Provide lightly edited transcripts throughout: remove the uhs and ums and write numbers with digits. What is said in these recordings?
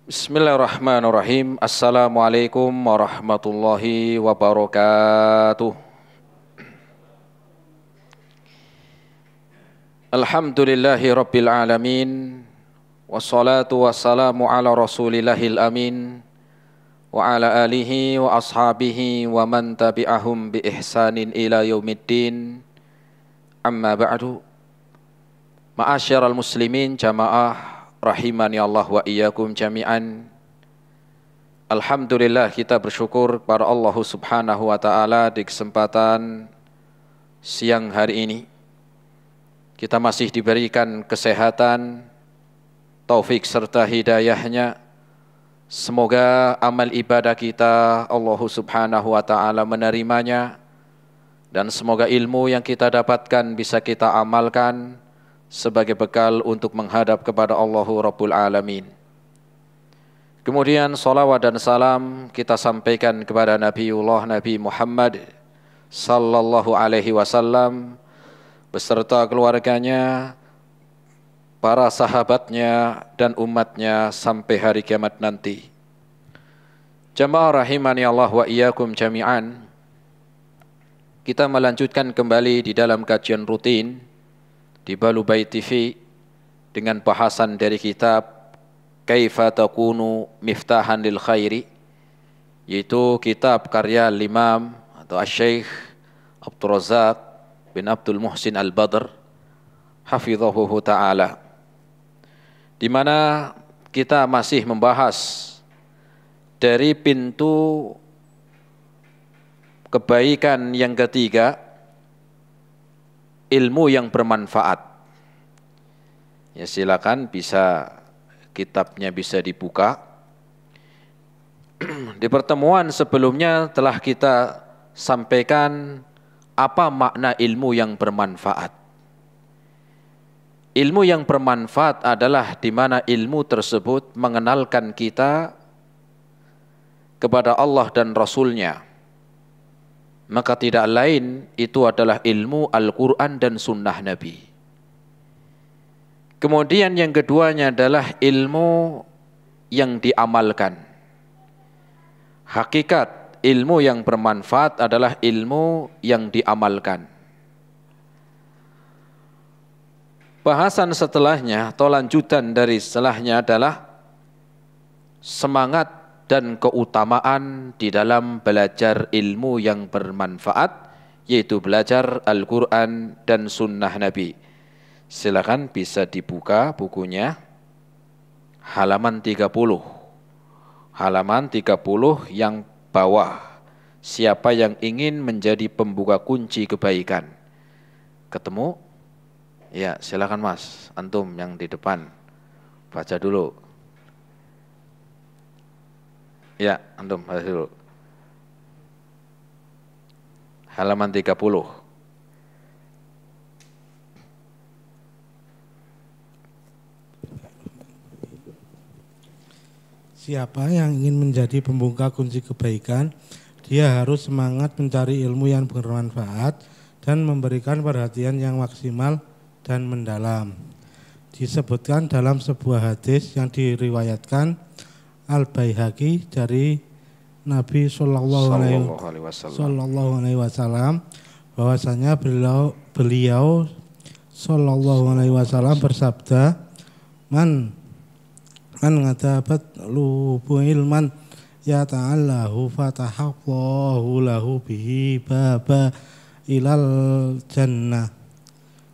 Bismillahirrahmanirrahim. Assalamualaikum warahmatullahi wabarakatuh. Alhamdulillahi rabbil alamin. Wassalatu wassalamu ala rasulillahil amin. Wa ala alihi wa ashabihi wa man tabi'ahum bi ihsanin ila yaumiddin. Amma ba'du. Ma'asyiral muslimin jamaah rahimani Allah wa iyyakum jami'an. Alhamdulillah, kita bersyukur kepada Allah Subhanahu wa taala di kesempatan siang hari ini. Kita masih diberikan kesehatan, taufik serta hidayahnya. Semoga amal ibadah kita Allah Subhanahu wa taala menerimanya, dan semoga ilmu yang kita dapatkan bisa kita amalkan sebagai bekal untuk menghadap kepada Allahu Rabbul Alamin. Kemudian salawat dan salam kita sampaikan kepada Nabi Muhammad sallallahu alaihi wasallam beserta keluarganya, para sahabatnya dan umatnya sampai hari kiamat nanti. Jamaah rahimani Allah wa iyyakum jami'an. Kita melanjutkan kembali di dalam kajian rutin di Balubai TV dengan bahasan dari kitab Kaifa Takunu Miftahan lil Khairi, yaitu kitab karya Imam atau Asy-Syaikh Abdul Razak bin Abdul Muhsin Al-Badr hafizhahu ta'ala, di mana kita masih membahas dari pintu kebaikan yang ketiga, ilmu yang bermanfaat. Ya, silakan kitabnya bisa dibuka. Di pertemuan sebelumnya telah kita sampaikan apa makna ilmu yang bermanfaat. Ilmu yang bermanfaat adalah di mana ilmu tersebut mengenalkan kita kepada Allah dan Rasul-Nya. Maka tidak lain itu adalah ilmu Al-Quran dan Sunnah Nabi. Kemudian yang keduanya adalah ilmu yang diamalkan. Hakikat ilmu yang bermanfaat adalah ilmu yang diamalkan. Bahasan setelahnya atau lanjutan dari setelahnya adalah semangat dan keutamaan di dalam belajar ilmu yang bermanfaat, yaitu belajar Al-Quran dan Sunnah Nabi. Silakan bisa dibuka bukunya, halaman 30. Halaman 30 yang bawah. Siapa yang ingin menjadi pembuka kunci kebaikan? Ketemu? Ya, silakan Mas, antum yang di depan. Baca dulu. Ya, antum baca dulu. Halaman 30. Siapa yang ingin menjadi pembuka kunci kebaikan, dia harus semangat mencari ilmu yang bermanfaat dan memberikan perhatian yang maksimal dan mendalam. Disebutkan dalam sebuah hadis yang diriwayatkan Al-Baihaqi dari Nabi Sallallahu Alaihi Wasallam bahwasanya beliau Sallallahu Alaihi Wasallam bersabda, man ngadabat lubu ilman ya ta'allahu fatahallahu lahu bihi baba ilal jannah.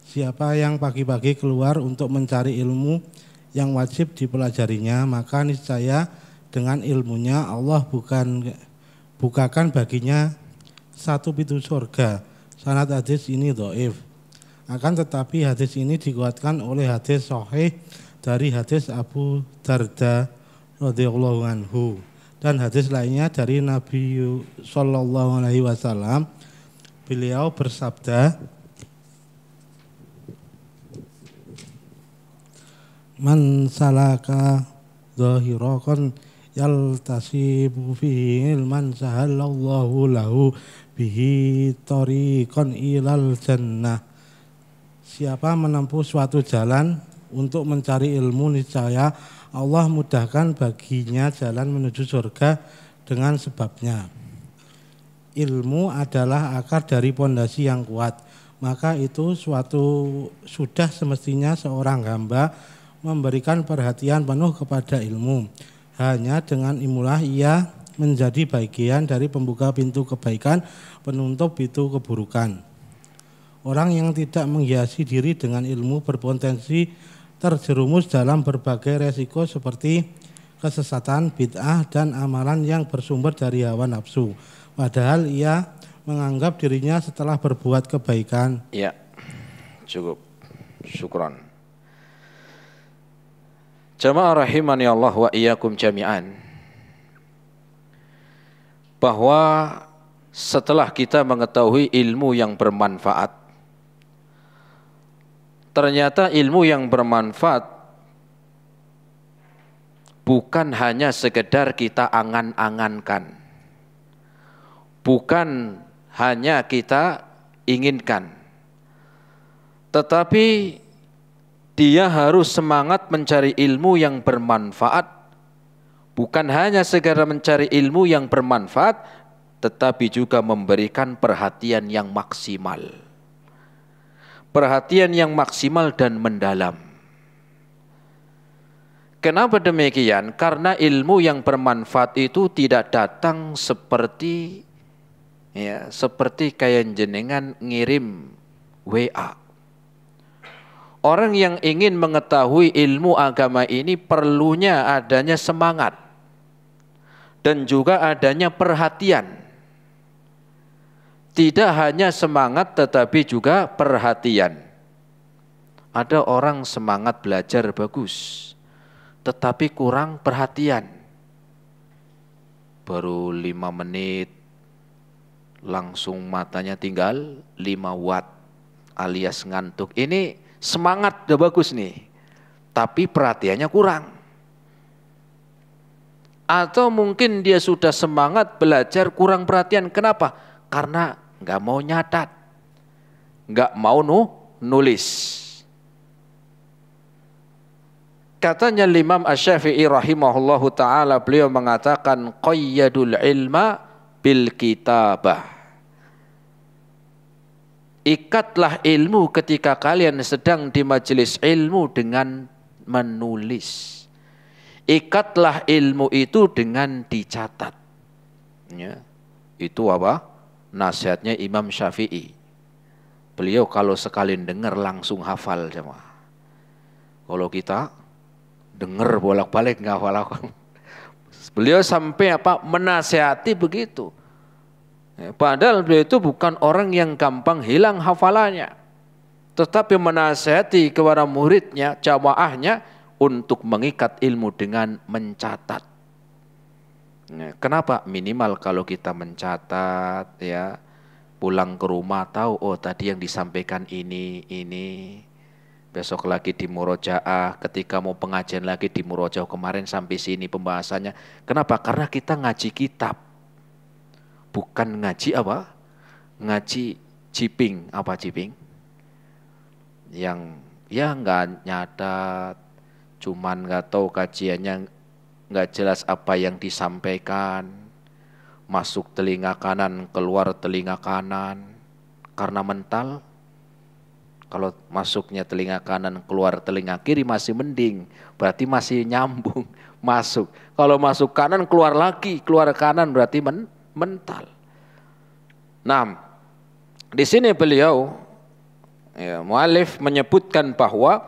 Siapa yang pagi-pagi keluar untuk mencari ilmu yang wajib dipelajarinya, maka niscaya dengan ilmunya Allah bukakan baginya satu pintu surga. Sanad hadis ini dhaif. Akan tetapi hadis ini dikuatkan oleh hadis sahih dari hadis Abu Darda radhiyallahu anhu dan hadis lainnya dari Nabi sallallahu alaihi wasallam. Beliau bersabda, man salaka dhahirakan yaltasibu fihi ilman sahalallahu lahu bihi tariqan ilal jannah. Siapa menempuh suatu jalan untuk mencari ilmu, niscaya Allah mudahkan baginya jalan menuju surga dengan sebabnya. Ilmu adalah akar dari pondasi yang kuat, maka itu sudah semestinya seorang hamba memberikan perhatian penuh kepada ilmu. Hanya dengan ilmulah ia menjadi bagian dari pembuka pintu kebaikan, penutup pintu keburukan. Orang yang tidak menghiasi diri dengan ilmu berpotensi terjerumus dalam berbagai resiko seperti kesesatan, bid'ah, dan amalan yang bersumber dari hawa nafsu. Padahal ia menganggap dirinya setelah berbuat kebaikan. Ya, cukup. Syukran. Jamaah rahimani Allah wa iyyakum jami'an. Bahwa setelah kita mengetahui ilmu yang bermanfaat, ternyata ilmu yang bermanfaat bukan hanya sekedar kita angan-angankan. Bukan hanya kita inginkan, tetapi dia harus semangat mencari ilmu yang bermanfaat. Bukan hanya sekedar mencari ilmu yang bermanfaat, tetapi juga memberikan perhatian yang maksimal. Perhatian yang maksimal dan mendalam. Kenapa demikian? Karena ilmu yang bermanfaat itu tidak datang seperti kayak jenengan ngirim WA. Orang yang ingin mengetahui ilmu agama ini perlunya adanya semangat dan juga adanya perhatian. Tidak hanya semangat tetapi juga perhatian. Ada orang semangat belajar bagus tetapi kurang perhatian. Baru 5 menit langsung matanya tinggal 5 watt alias ngantuk. Ini semangat udah bagus nih, tapi perhatiannya kurang. Atau mungkin dia sudah semangat belajar kurang perhatian. Kenapa? Karena nggak mau nyatat, nggak mau nulis. Katanya Imam Asy-Syafi'i rahimahullahu ta'ala, beliau mengatakan qayyadul ilma bil kitabah. Ikatlah ilmu ketika kalian sedang di majelis ilmu dengan menulis. Ikatlah ilmu itu dengan dicatat. Ya, itu apa? Nasihatnya Imam Syafi'i. Beliau kalau sekali dengar langsung hafal jemaah. Kalau kita dengar bolak-balik nggak hafal. Beliau sampai menasihati begitu. Padahal beliau itu bukan orang yang gampang hilang hafalannya, tetapi menasihati kepada muridnya, jamaahnya untuk mengikat ilmu dengan mencatat. Kenapa? Minimal kalau kita mencatat, ya, pulang ke rumah tahu, oh tadi yang disampaikan ini. Besok lagi di murojaah, ketika mau pengajian lagi di murojaah, kemarin sampai sini pembahasannya. Kenapa? Karena kita ngaji kitab. Bukan ngaji apa? Ngaji ciping. Apa ciping? Yang ya nggak nyatat, cuman nggak tahu kajiannya, nggak jelas apa yang disampaikan. Masuk telinga kanan, keluar telinga kanan. Karena mental. Kalau masuknya telinga kanan, keluar telinga kiri masih mending. Berarti masih nyambung, masuk. Kalau masuk kanan, keluar lagi, keluar kanan berarti mental. Nah, di sini beliau, mu'allif menyebutkan bahwa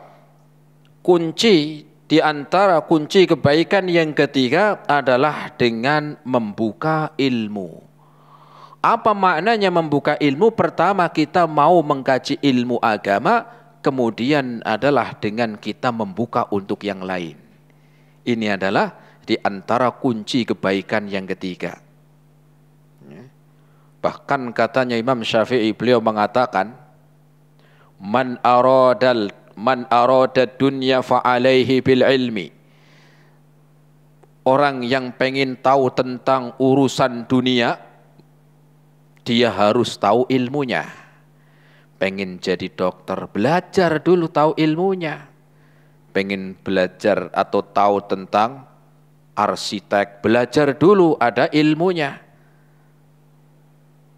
kunci di antara kunci kebaikan yang ketiga adalah dengan membuka ilmu. Apa maknanya membuka ilmu? Pertama, kita mau mengkaji ilmu agama, kemudian adalah dengan kita membuka untuk yang lain. Ini adalah di antara kunci kebaikan yang ketiga. Bahkan katanya Imam Syafi'i, beliau mengatakan, man arada dunya fa alaihi bil ilmi. Orang yang pengen tahu tentang urusan dunia, dia harus tahu ilmunya. Pengen jadi dokter, belajar dulu tahu ilmunya. pengen belajar atau tahu tentang arsitek, belajar dulu, ada ilmunya.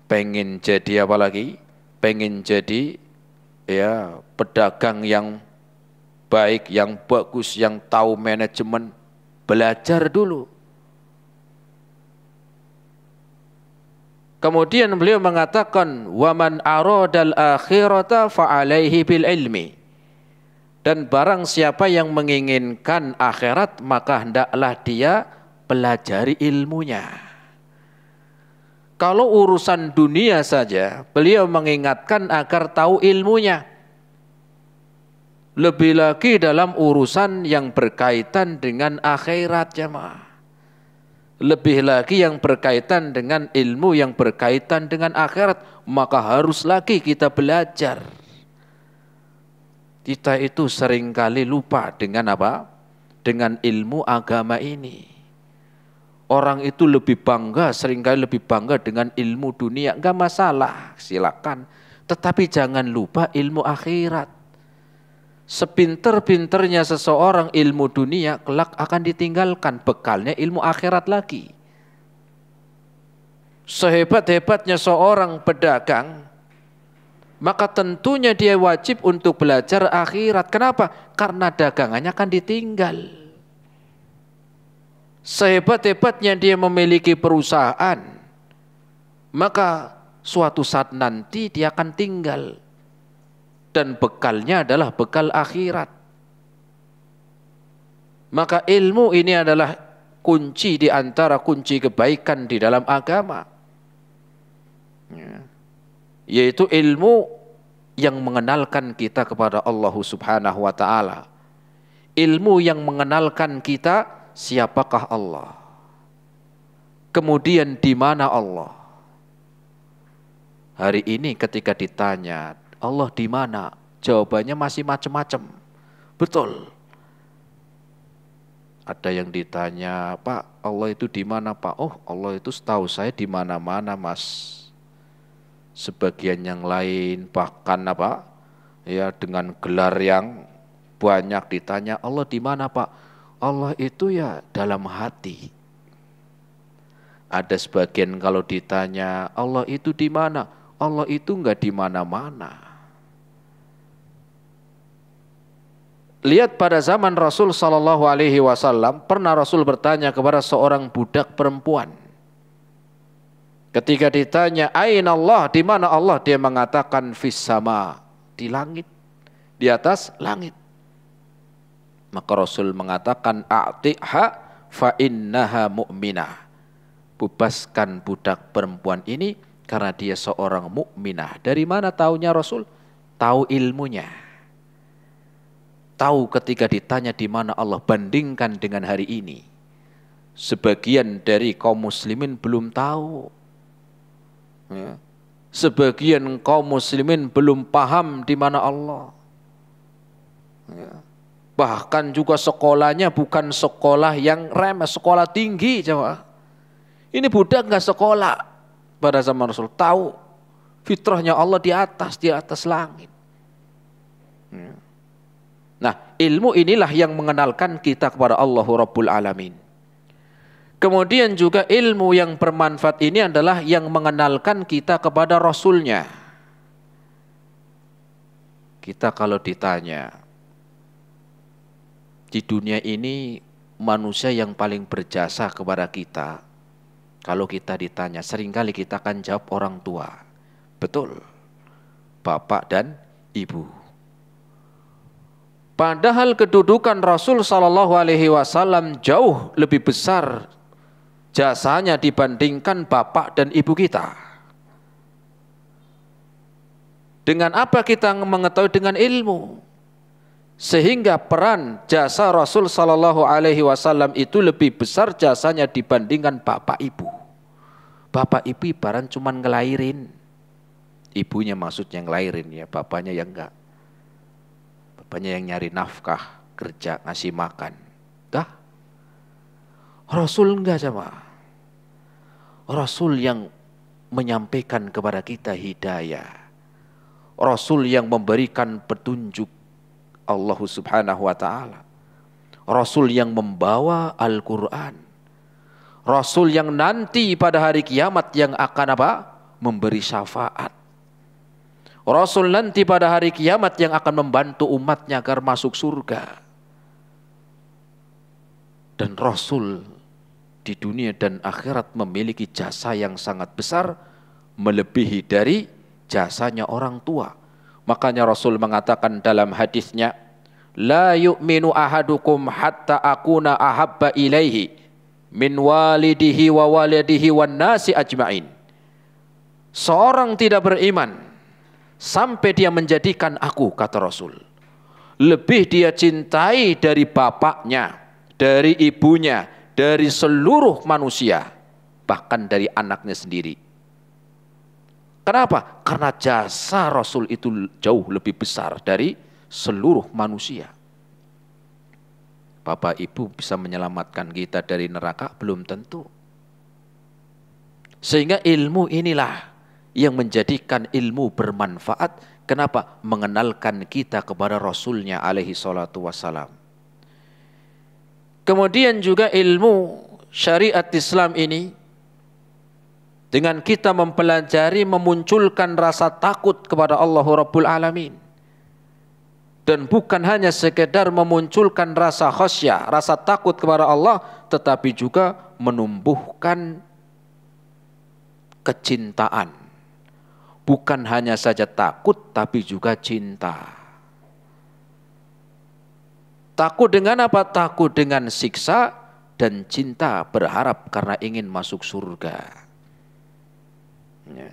Pengen jadi apa lagi? Pengen jadi ya pedagang yang baik, yang bagus, yang tahu manajemen, belajar dulu. Kemudian beliau mengatakan, "Waman aradal akhirata fa'alaihi bil ilmi." Dan barang siapa yang menginginkan akhirat, maka hendaklah dia pelajari ilmunya. Kalau urusan dunia saja, beliau mengingatkan agar tahu ilmunya. Lebih lagi dalam urusan yang berkaitan dengan akhirat, jemaah. Lebih lagi yang berkaitan dengan ilmu yang berkaitan dengan akhirat, maka harus lagi kita belajar. Kita itu seringkali lupa dengan apa? Dengan ilmu agama ini. Orang itu lebih bangga, seringkali lebih bangga dengan ilmu dunia. Enggak masalah, silakan. Tetapi jangan lupa ilmu akhirat. Sepinter-pinternya seseorang ilmu dunia, kelak akan ditinggalkan, bekalnya ilmu akhirat lagi. Sehebat-hebatnya seorang pedagang, maka tentunya dia wajib untuk belajar akhirat. Kenapa? Karena dagangannya akan ditinggal. Sehebat-hebatnya dia memiliki perusahaan, maka suatu saat nanti dia akan tinggal. Dan bekalnya adalah bekal akhirat. Maka ilmu ini adalah kunci di antara kunci kebaikan di dalam agama. Yaitu ilmu yang mengenalkan kita kepada Allah Subhanahu wa ta'ala. Ilmu yang mengenalkan kita siapakah Allah. Kemudian di mana Allah. Hari ini ketika ditanya, Allah di mana? Jawabannya masih macam-macam. Betul. Ada yang ditanya, Pak, Allah itu di mana, Pak? Oh, Allah itu setahu saya di mana-mana, Mas. Sebagian yang lain bahkan apa? Ya, dengan gelar yang banyak ditanya, Allah di mana, Pak? Allah itu ya dalam hati. Ada sebagian kalau ditanya, Allah itu di mana? Allah itu enggak di mana-mana. Lihat pada zaman Rasul Sallallahu Alaihi Wasallam, pernah Rasul bertanya kepada seorang budak perempuan. Ketika ditanya, Aina Allah, di mana Allah? Dia mengatakan, Fis sama, di langit, di atas langit. Maka Rasul mengatakan, A'ti'ha fa innaha mu'minah. Bebaskan budak perempuan ini karena dia seorang mukminah. Dari mana taunya Rasul? Tahu ilmunya. Tahu ketika ditanya di mana Allah, bandingkan dengan hari ini. Sebagian dari kaum muslimin belum tahu. Ya. Sebagian kaum muslimin belum paham di mana Allah. Ya. Bahkan juga sekolahnya bukan sekolah yang remeh, sekolah tinggi. Coba. Ini budak nggak sekolah pada zaman Rasul. Tahu fitrahnya Allah di atas langit. Ya. Nah, ilmu inilah yang mengenalkan kita kepada Allahu Rabbul Alamin. Kemudian juga ilmu yang bermanfaat ini adalah yang mengenalkan kita kepada Rasulnya. Kita kalau ditanya, di dunia ini manusia yang paling berjasa kepada kita, kalau kita ditanya, seringkali kita akan jawab orang tua. Betul, bapak dan ibu. Padahal kedudukan Rasul Sallallahu Alaihi Wasallam jauh lebih besar jasanya dibandingkan bapak dan ibu kita. Dengan apa kita mengetahui? Dengan ilmu. Sehingga peran jasa Rasul Sallallahu Alaihi Wasallam itu lebih besar jasanya dibandingkan bapak ibu. Bapak ibu ibarat cuman ngelahirin. Ibunya maksudnya ngelahirin ya, bapaknya yang enggak. Bapaknya yang nyari nafkah, kerja, ngasih makan. Dah. Rasul enggak sama. Rasul yang menyampaikan kepada kita hidayah. Rasul yang memberikan petunjuk Allah Subhanahu wa ta'ala. Rasul yang membawa Al-Quran. Rasul yang nanti pada hari kiamat yang akan apa? Memberi syafaat. Rasul nanti pada hari kiamat yang akan membantu umatnya agar masuk surga. Dan Rasul di dunia dan akhirat memiliki jasa yang sangat besar, melebihi dari jasanya orang tua. Makanya Rasul mengatakan dalam hadisnya, la yu'minu ahadukum hatta akuna ahabba ilaihi min walidihi wa walidihi wan nasi ajma'in. Seorang tidak beriman sampai dia menjadikan aku, kata Rasul, lebih dia cintai dari bapaknya, dari ibunya, dari seluruh manusia, bahkan dari anaknya sendiri. Kenapa? Karena jasa Rasul itu jauh lebih besar dari seluruh manusia. Bapak Ibu bisa menyelamatkan kita dari neraka? Belum tentu. Sehingga ilmu inilah yang menjadikan ilmu bermanfaat. Kenapa? Mengenalkan kita kepada Rasulnya alaihi salatu wassalam. Kemudian juga ilmu syariat Islam ini, dengan kita mempelajari, memunculkan rasa takut kepada Allah Rabbul Alamin. Dan bukan hanya sekedar memunculkan rasa khasyah, rasa takut kepada Allah, tetapi juga menumbuhkan kecintaan. Bukan hanya saja takut, tapi juga cinta. Takut dengan apa? Takut dengan siksa, dan cinta berharap karena ingin masuk surga. Ya.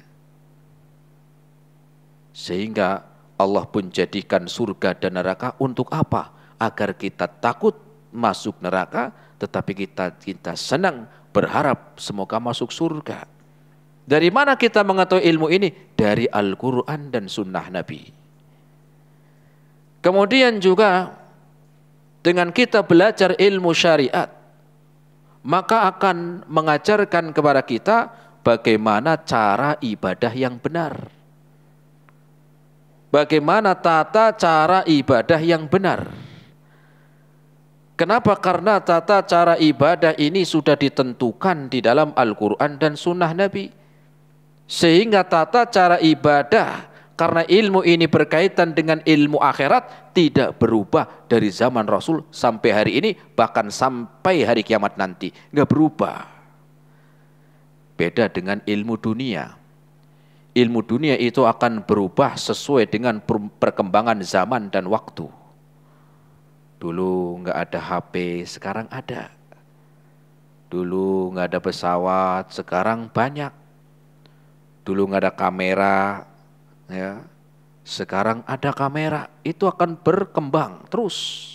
Sehingga Allah pun jadikan surga dan neraka untuk apa? Agar kita takut masuk neraka, tetapi kita senang berharap semoga masuk surga. Dari mana kita mengetahui ilmu ini? Dari Al-Quran dan Sunnah Nabi. Kemudian juga dengan kita belajar ilmu syariat, maka akan mengajarkan kepada kita bagaimana cara ibadah yang benar. Bagaimana tata cara ibadah yang benar. Kenapa? Karena tata cara ibadah ini sudah ditentukan di dalam Al-Quran dan Sunnah Nabi. Sehingga tata cara ibadah, karena ilmu ini berkaitan dengan ilmu akhirat, tidak berubah dari zaman Rasul sampai hari ini, bahkan sampai hari kiamat nanti. Nggak berubah. Beda dengan ilmu dunia. Ilmu dunia itu akan berubah sesuai dengan perkembangan zaman dan waktu. Dulu nggak ada HP, sekarang ada. Dulu nggak ada pesawat, sekarang banyak. Dulu nggak ada kamera, ya, sekarang ada kamera. Itu akan berkembang terus.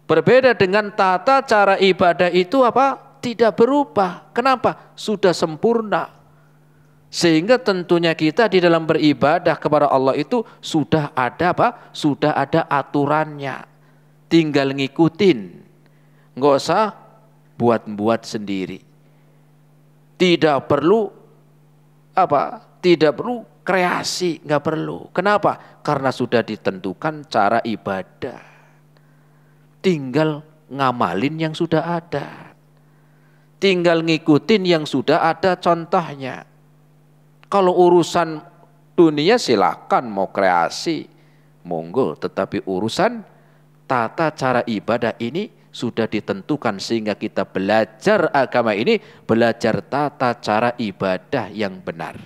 Berbeda dengan tata cara ibadah itu apa? Tidak berubah. Kenapa? Sudah sempurna. Sehingga tentunya kita di dalam beribadah kepada Allah itu sudah ada apa? Sudah ada aturannya. Tinggal ngikutin. Nggak usah buat-buat sendiri. Tidak perlu apa? Tidak perlu kreasi, nggak perlu. Kenapa? Karena sudah ditentukan cara ibadah. Tinggal ngamalin yang sudah ada. Tinggal ngikutin yang sudah ada contohnya. Kalau urusan dunia silakan mau kreasi, monggo. Tetapi urusan tata cara ibadah ini sudah ditentukan, sehingga kita belajar agama ini, belajar tata cara ibadah yang benar.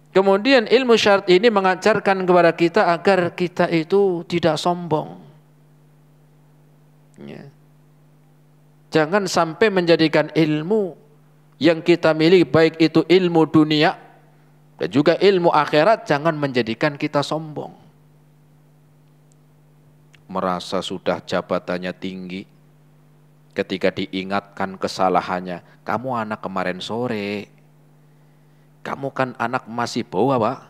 Kemudian ilmu syariat ini mengajarkan kepada kita agar kita itu tidak sombong. Ya. Jangan sampai menjadikan ilmu yang kita miliki, baik itu ilmu dunia dan juga ilmu akhirat, jangan menjadikan kita sombong. Merasa sudah jabatannya tinggi, ketika diingatkan kesalahannya, kamu anak kemarin sore, kamu kan anak masih bau apa?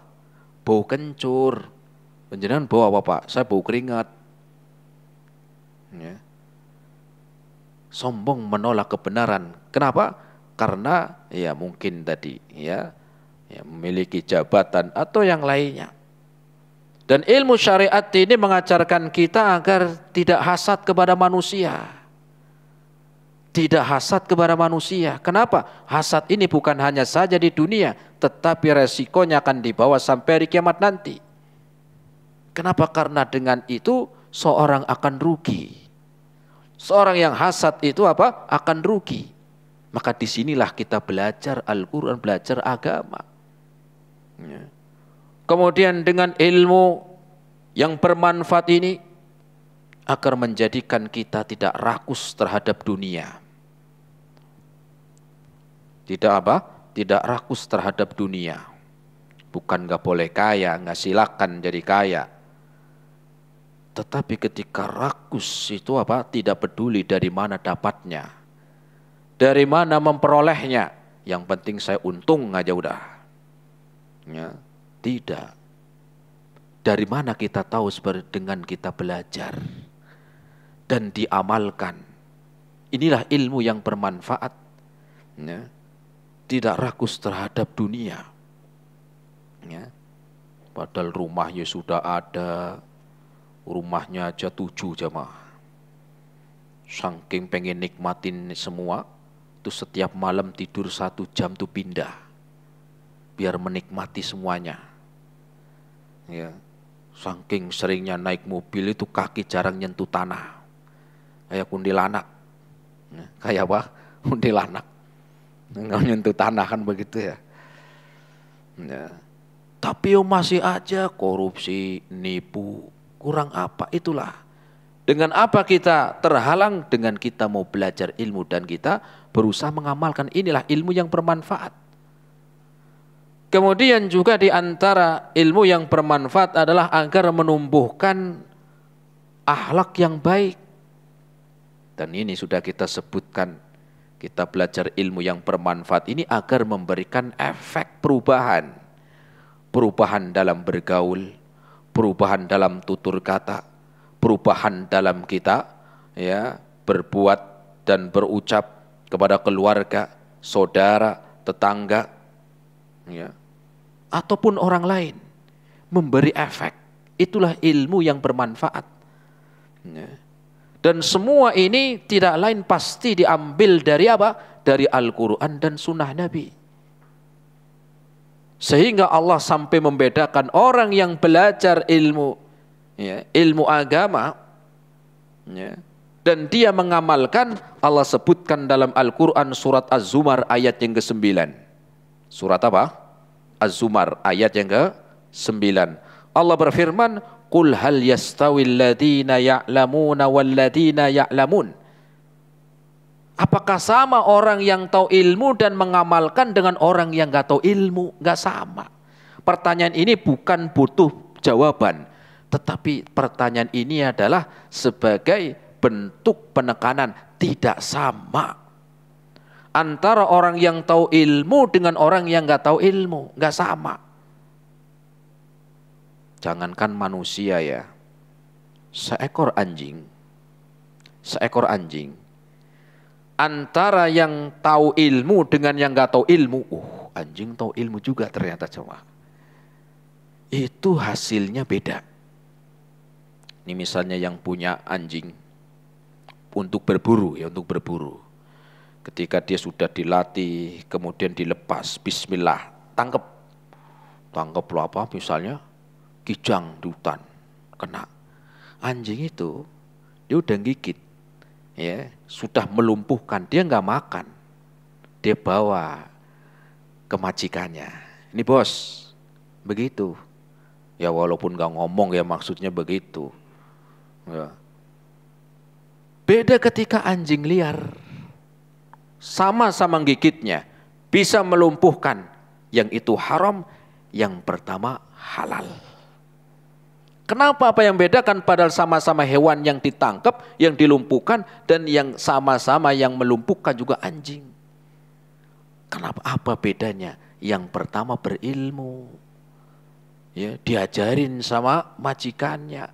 Bau kencur. Penjenengan bau apa Pak? Saya bau keringat. Ya. Sombong menolak kebenaran. Kenapa? Karena ya mungkin tadi ya memiliki jabatan atau yang lainnya. Dan ilmu syariat ini mengajarkan kita agar tidak hasad kepada manusia. Tidak hasad kepada manusia. Kenapa? Hasad ini bukan hanya saja di dunia, tetapi resikonya akan dibawa sampai hari kiamat nanti. Kenapa? Karena dengan itu seorang akan rugi. Seorang yang hasad itu apa? Akan rugi. Maka disinilah kita belajar Al-Quran, belajar agama. Ya. Kemudian dengan ilmu yang bermanfaat ini agar menjadikan kita tidak rakus terhadap dunia. Tidak apa? Tidak rakus terhadap dunia. Bukan gak boleh kaya, gak silakan jadi kaya. Tetapi ketika rakus itu apa? Tidak peduli dari mana dapatnya. Dari mana memperolehnya. Yang penting saya untung aja udah. Ya. Tidak. Dari mana kita tahu dengan kita belajar dan diamalkan. Inilah ilmu yang bermanfaat. Ya. Tidak rakus terhadap dunia. Ya. Padahal rumahnya sudah ada. Rumahnya aja 7 jamaah. Saking pengen nikmatin semua. Itu setiap malam tidur 1 jam tuh pindah. Biar menikmati semuanya. Ya, saking seringnya naik mobil itu kaki jarang nyentuh tanah, kayak kuntilanak, kayak apa? Kuntilanak, nggak nyentuh tanah kan begitu ya. Ya. Tapi masih aja korupsi, nipu, kurang apa? Itulah. Dengan apa kita terhalang? Dengan kita mau belajar ilmu dan kita berusaha mengamalkan. Inilah ilmu yang bermanfaat. Kemudian juga di antara ilmu yang bermanfaat adalah agar menumbuhkan akhlak yang baik. Dan ini sudah kita sebutkan. Kita belajar ilmu yang bermanfaat ini agar memberikan efek perubahan. Perubahan dalam bergaul, perubahan dalam tutur kata, perubahan dalam kita ya berbuat dan berucap kepada keluarga, saudara, tetangga, ya, ataupun orang lain, memberi efek. Itulah ilmu yang bermanfaat. Dan semua ini tidak lain pasti diambil dari apa? Dari Al-Quran dan Sunnah Nabi. Sehingga Allah sampai membedakan orang yang belajar ilmu, ya, ilmu agama, ya, dan dia mengamalkan. Allah sebutkan dalam Al-Quran surat Az-Zumar ayat yang ke-9. Surat apa? Az-Zumar ayat yang ke-9. Allah berfirman, "Qul hal yastawil ladzina ya'lamuna wal ladzina ya'lamun." Apakah sama orang yang tahu ilmu dan mengamalkan dengan orang yang enggak tahu ilmu? Enggak sama. Pertanyaan ini bukan butuh jawaban, tetapi pertanyaan ini adalah sebagai bentuk penekanan. Tidak sama antara orang yang tahu ilmu dengan orang yang nggak tahu ilmu, nggak sama. Jangankan manusia ya, seekor anjing, antara yang tahu ilmu dengan yang nggak tahu ilmu, anjing tahu ilmu juga ternyata cuma. Itu hasilnya beda. Ini misalnya yang punya anjing untuk berburu ya, untuk berburu. Ketika dia sudah dilatih, kemudian dilepas, bismillah, tangkap lo apa misalnya, kijang di hutan, kena. Anjing itu, dia udah gigit, ya, sudah melumpuhkan, dia nggak makan. Dia bawa ke majikannya. Ini bos, begitu. Ya walaupun nggak ngomong ya maksudnya begitu. Ya. Beda ketika anjing liar. Sama-sama gigitnya, bisa melumpuhkan. Yang itu haram, yang pertama halal. Kenapa? Apa yang bedakan? Padahal sama-sama hewan yang ditangkap, yang dilumpuhkan, dan yang sama-sama yang melumpuhkan juga anjing. Kenapa? Apa bedanya? Yang pertama berilmu, ya, diajarin sama majikannya,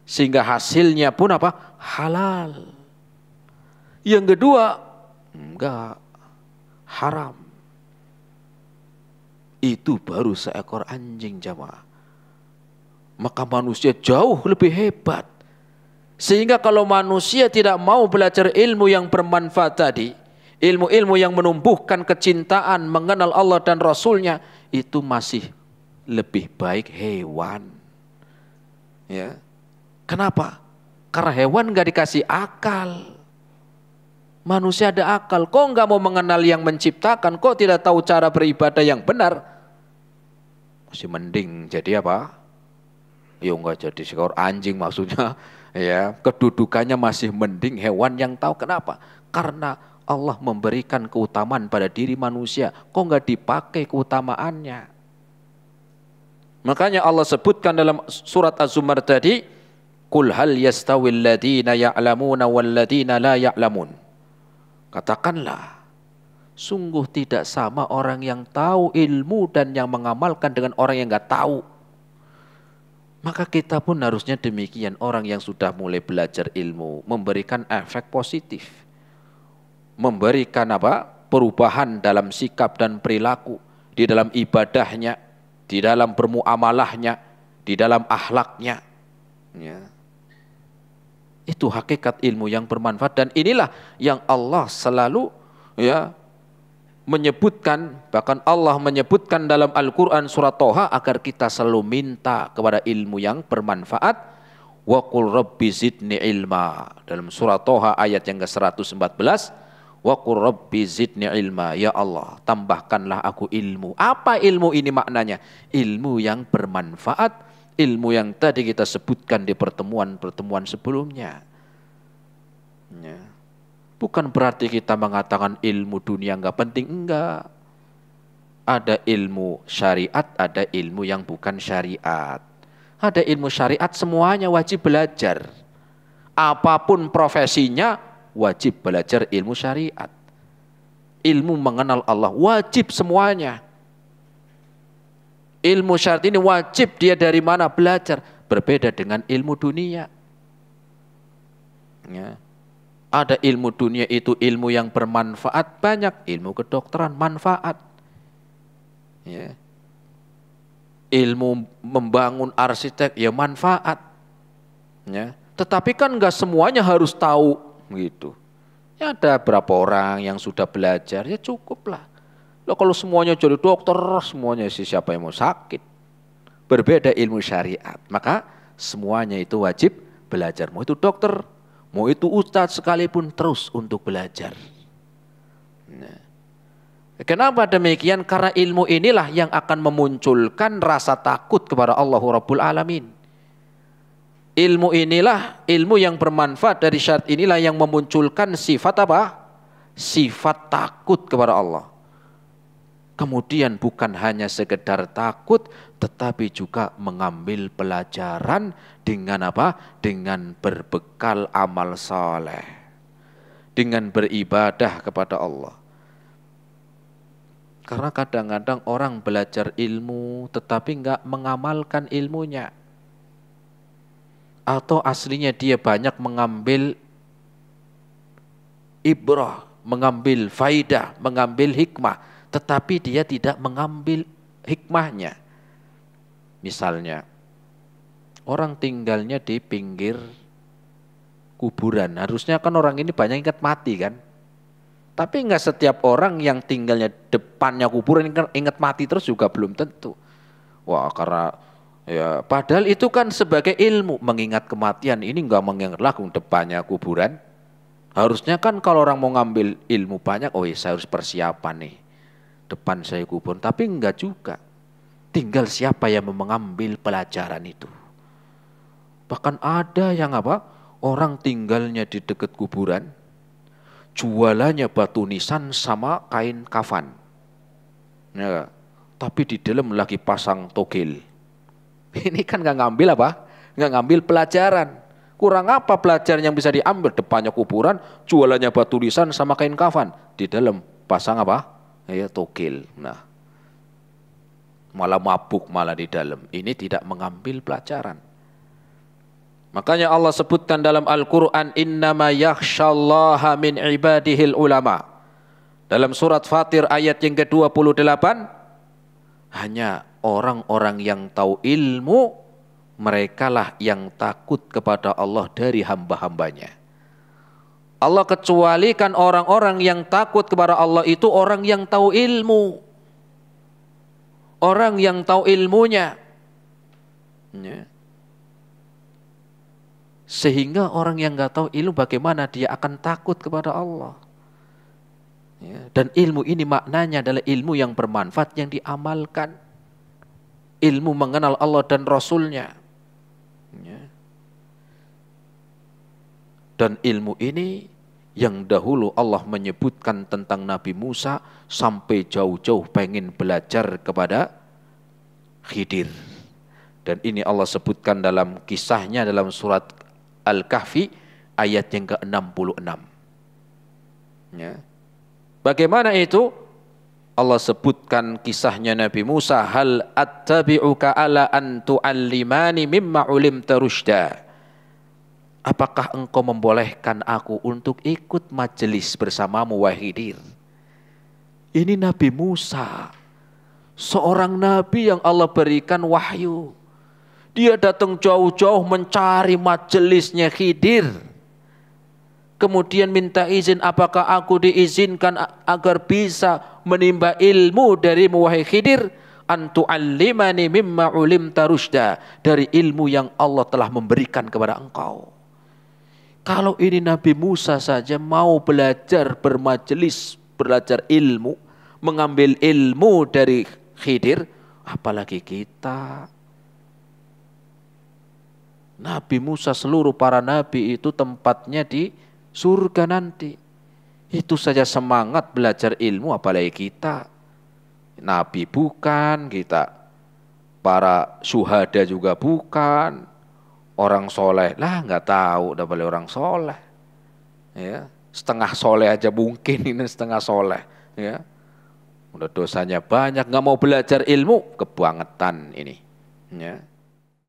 sehingga hasilnya pun apa? Halal. Yang kedua, enggak, haram. Itu baru seekor anjing jamaah. maka manusia jauh lebih hebat. Sehingga kalau manusia tidak mau belajar ilmu yang bermanfaat tadi, ilmu-ilmu yang menumbuhkan kecintaan, mengenal Allah dan Rasulnya, itu masih lebih baik hewan. Ya. Kenapa? Karena hewan nggak dikasih akal. Manusia ada akal. Kok nggak mau mengenal yang menciptakan? Kok tidak tahu cara beribadah yang benar? Masih mending jadi apa? Ya nggak jadi seekor anjing maksudnya. Ya, kedudukannya masih mending hewan yang tahu. Kenapa? Karena Allah memberikan keutamaan pada diri manusia. Kok nggak dipakai keutamaannya? Makanya Allah sebutkan dalam surat Az-Zumar tadi, "Qul hal yastawil ladina ya'lamuna wal ladina la ya'lamun." Katakanlah, sungguh tidak sama orang yang tahu ilmu dan yang mengamalkan dengan orang yang enggak tahu. Maka kita pun harusnya demikian, orang yang sudah mulai belajar ilmu, memberikan efek positif. Memberikan apa? Perubahan dalam sikap dan perilaku, di dalam ibadahnya, di dalam bermuamalahnya, di dalam akhlaknya. Ya. Itu hakikat ilmu yang bermanfaat, dan inilah yang Allah selalu menyebutkan, bahkan Allah menyebutkan dalam Al-Quran surat Toha agar kita selalu minta kepada ilmu yang bermanfaat. Wa qul rabbi zidni ilma. Dalam surat Toha ayat yang ke-114, wa qul rabbi zidni ilma, ya Allah tambahkanlah aku ilmu. Apa ilmu ini maknanya? Ilmu yang bermanfaat, ilmu yang tadi kita sebutkan di pertemuan-pertemuan sebelumnya. Ya. Bukan berarti kita mengatakan ilmu dunia enggak penting, enggak. Ada ilmu syariat, ada ilmu yang bukan syariat. Ada ilmu syariat semuanya wajib belajar. Apapun profesinya wajib belajar ilmu syariat. Ilmu mengenal Allah wajib semuanya. Ilmu syariat ini wajib dia dari mana belajar. Berbeda dengan ilmu dunia. Ya. Ada ilmu dunia itu ilmu yang bermanfaat banyak. Ilmu kedokteran manfaat. Ya. Ilmu membangun arsitek ya manfaat. Ya. Tetapi kan enggak semuanya harus tahu gitu. Ya ada berapa orang yang sudah belajar ya cukuplah. Loh kalau semuanya jadi dokter, semuanya siapa yang mau sakit. Berbeda ilmu syariat. Maka semuanya itu wajib belajar. Mau itu dokter, mau itu ustadz sekalipun terus untuk belajar. Nah. Kenapa demikian? Karena ilmu inilah yang akan memunculkan rasa takut kepada Allah Rabbul Alamin. Ilmu inilah, ilmu yang bermanfaat dari syariat inilah yang memunculkan sifat apa? Sifat takut kepada Allah. Kemudian bukan hanya sekedar takut, tetapi juga mengambil pelajaran dengan apa? Dengan berbekal amal saleh, dengan beribadah kepada Allah. Karena kadang-kadang orang belajar ilmu tetapi enggak mengamalkan ilmunya. Atau aslinya dia banyak mengambil ibrah, mengambil faidah, mengambil hikmah, tetapi dia tidak mengambil hikmahnya. Misalnya, orang tinggalnya di pinggir kuburan. Harusnya kan orang ini banyak ingat mati kan. Tapi enggak setiap orang yang tinggalnya depannya kuburan ingat mati terus juga belum tentu. Wah, karena ya padahal itu kan sebagai ilmu. Mengingat kematian ini enggak mengingat langsung depannya kuburan. Harusnya kan kalau orang mau ngambil ilmu banyak, oh ya saya harus persiapan nih. Depan saya kubur, tapi enggak juga. Tinggal siapa yang mengambil pelajaran itu. Bahkan ada yang apa? Orang tinggalnya di dekat kuburan, jualannya batu nisan sama kain kafan. Ya, tapi di dalam lagi pasang togel. Ini kan enggak ngambil apa? Enggak ngambil pelajaran. Kurang apa pelajaran yang bisa diambil? Depannya kuburan, jualannya batu nisan sama kain kafan. Di dalam pasang apa? Ya togel. Nah, malah mabuk malah di dalam. Ini tidak mengambil pelajaran. Makanya Allah sebutkan dalam Al-Quran, innama yakhshallaha min ibadihil ulama. Dalam surat Fatir ayat yang ke-28, hanya orang-orang yang tahu ilmu merekalah yang takut kepada Allah dari hamba-hambanya. Allah kecualikan orang-orang yang takut kepada Allah itu orang yang tahu ilmu. Orang yang tahu ilmunya. Ya. Sehingga orang yang nggak tahu ilmu bagaimana dia akan takut kepada Allah. Ya. Dan ilmu ini maknanya adalah ilmu yang bermanfaat yang diamalkan. Ilmu mengenal Allah dan Rasulnya. Ya. Dan ilmu ini yang dahulu Allah menyebutkan tentang Nabi Musa sampai jauh-jauh pengen belajar kepada Khidir. Dan ini Allah sebutkan dalam kisahnya dalam surat Al-Kahfi ayat yang ke-66. Ya. Bagaimana itu? Allah sebutkan kisahnya Nabi Musa, hal attabi'uka ala an tu'allimani mimma ulimta rusyda. Apakah engkau membolehkan aku untuk ikut majelis bersamamu wahai Khidir? Ini Nabi Musa, seorang nabi yang Allah berikan wahyu. Dia datang jauh-jauh mencari majelisnya Khidir. Kemudian minta izin, apakah aku diizinkan agar bisa menimba ilmu darimu wahai Khidir? Antu'allimani mimma ulimta rusyda, dari ilmu yang Allah telah memberikan kepada engkau. Kalau ini Nabi Musa saja mau belajar bermajelis, belajar ilmu, mengambil ilmu dari Khidir, apalagi kita. Nabi Musa, seluruh para nabi itu tempatnya di surga nanti. Itu saja semangat belajar ilmu, apalagi kita. Nabi bukan, kita para syuhada juga bukan. Orang soleh lah nggak tahu, udah boleh orang soleh. Ya, setengah soleh aja mungkin ini setengah soleh. Ya, udah dosanya banyak, nggak mau belajar ilmu, kebangetan ini. Ya.